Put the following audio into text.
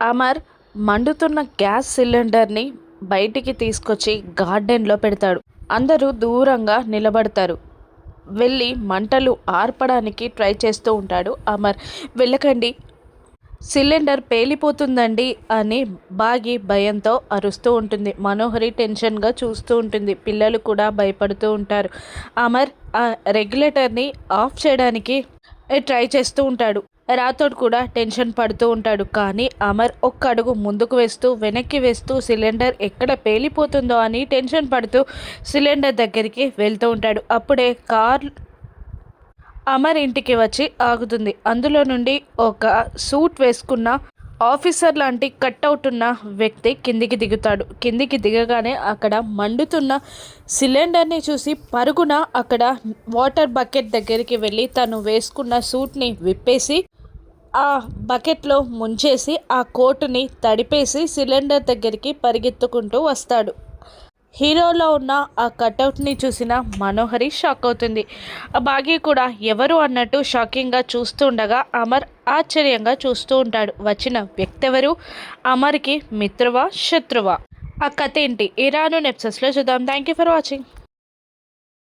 అమర్ మండుతున్న గ్యాస్ సిలిండర్ని బయటికి తీసుకొచ్చి గార్డెన్లో పెడతాడు. అందరూ దూరంగా నిలబడతారు. వెళ్ళి మంటలు ఆర్పడానికి ట్రై చేస్తూ ఉంటాడు అమర్. వెళ్ళకండి, సిలిండర్ పేలిపోతుందండి అని బాగి భయంతో అరుస్తూ ఉంటుంది. మనోహరి టెన్షన్గా చూస్తూ ఉంటుంది. పిల్లలు కూడా భయపడుతూ ఉంటారు. అమర్ ఆ రెగ్యులేటర్ని ఆఫ్ చేయడానికి ట్రై చేస్తూ ఉంటాడు. రాథోడ్ కూడా టెన్షన్ పడుతూ ఉంటాడు. కానీ అమర్ ఒక్క అడుగు ముందుకు వేస్తూ వెనక్కి వేస్తూ సిలిండర్ ఎక్కడ పేలిపోతుందో అని టెన్షన్ పడుతూ సిలిండర్ దగ్గరికి వెళ్తూ ఉంటాడు. అప్పుడే కార్ అమర్ ఇంటికి వచ్చి ఆగుతుంది. అందులో నుండి ఒక సూట్ వేసుకున్న ఆఫీసర్ లాంటి కట్అవుట్ ఉన్న వ్యక్తి కిందికి దిగుతాడు. కిందికి దిగగానే అక్కడ మండుతున్న సిలిండర్ని చూసి పరుగున అక్కడ వాటర్ బకెట్ దగ్గరికి వెళ్ళి తను వేసుకున్న సూట్ని విప్పేసి ఆ బకెట్లో ముంచేసి ఆ కోటుని తడిపేసి సిలిండర్ దగ్గరికి పరిగెత్తుకుంటూ వస్తాడు. హీరోలో ఉన్న ఆ కటౌట్ని చూసిన మనోహరి షాక్ అవుతుంది. ఆ బాగి కూడా ఎవరు అన్నట్టు షాకింగ్గా చూస్తూ ఉండగా అమర్ ఆశ్చర్యంగా చూస్తూ ఉంటాడు. వచ్చిన వ్యక్తి ఎవరు? అమర్కి మిత్రువా శత్రువా? ఆ కథ ఏంటి? ఇరాను నెప్సెస్లో చూద్దాం. Thank you for watching.